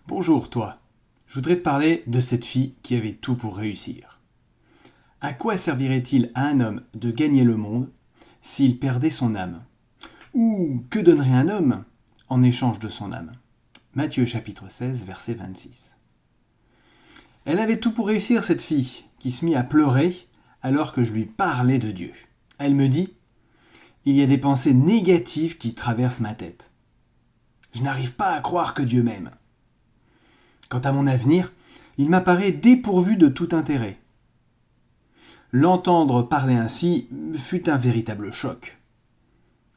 Bonjour toi, je voudrais te parler de cette fille qui avait tout pour réussir. À quoi servirait-il à un homme de gagner le monde s'il perdait son âme? Ou que donnerait un homme en échange de son âme? Matthieu chapitre 16, verset 26. Elle avait tout pour réussir, cette fille, qui se mit à pleurer alors que je lui parlais de Dieu. Elle me dit: il y a des pensées négatives qui traversent ma tête. Je n'arrive pas à croire que Dieu m'aime. Quant à mon avenir, il m'apparaît dépourvu de tout intérêt. L'entendre parler ainsi fut un véritable choc.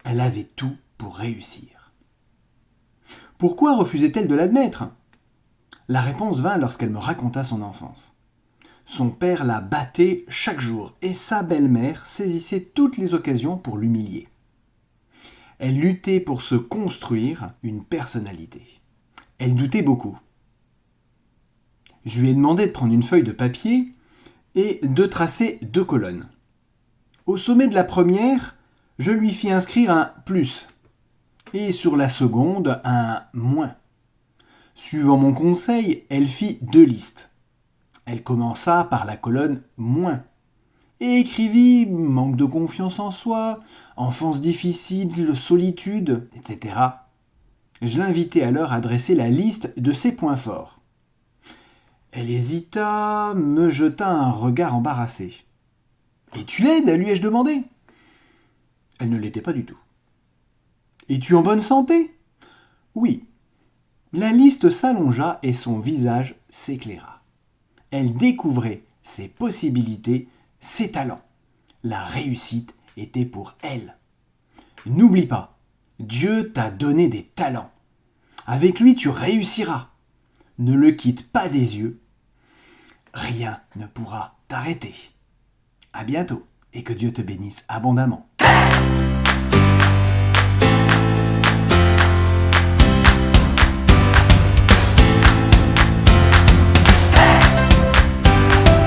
Elle avait tout pour réussir. Pourquoi refusait-elle de l'admettre? La réponse vint lorsqu'elle me raconta son enfance. Son père la battait chaque jour et sa belle-mère saisissait toutes les occasions pour l'humilier. Elle luttait pour se construire une personnalité. Elle doutait beaucoup. Je lui ai demandé de prendre une feuille de papier et de tracer 2 colonnes. Au sommet de la première, je lui fis inscrire un plus et sur la seconde un moins. Suivant mon conseil, elle fit 2 listes. Elle commença par la colonne moins et écrivit manque de confiance en soi, enfance difficile, solitude, etc. Je l'invitai alors à dresser la liste de ses points forts. Elle hésita, me jeta un regard embarrassé. « Es-tu laide ?» lui ai-je demandé. Elle ne l'était pas du tout. « Es-tu en bonne santé ?» Oui. La liste s'allongea et son visage s'éclaira. Elle découvrait ses possibilités, ses talents. La réussite était pour elle. N'oublie pas, Dieu t'a donné des talents. Avec lui, tu réussiras. Ne le quitte pas des yeux. Rien ne pourra t'arrêter. À bientôt et que Dieu te bénisse abondamment.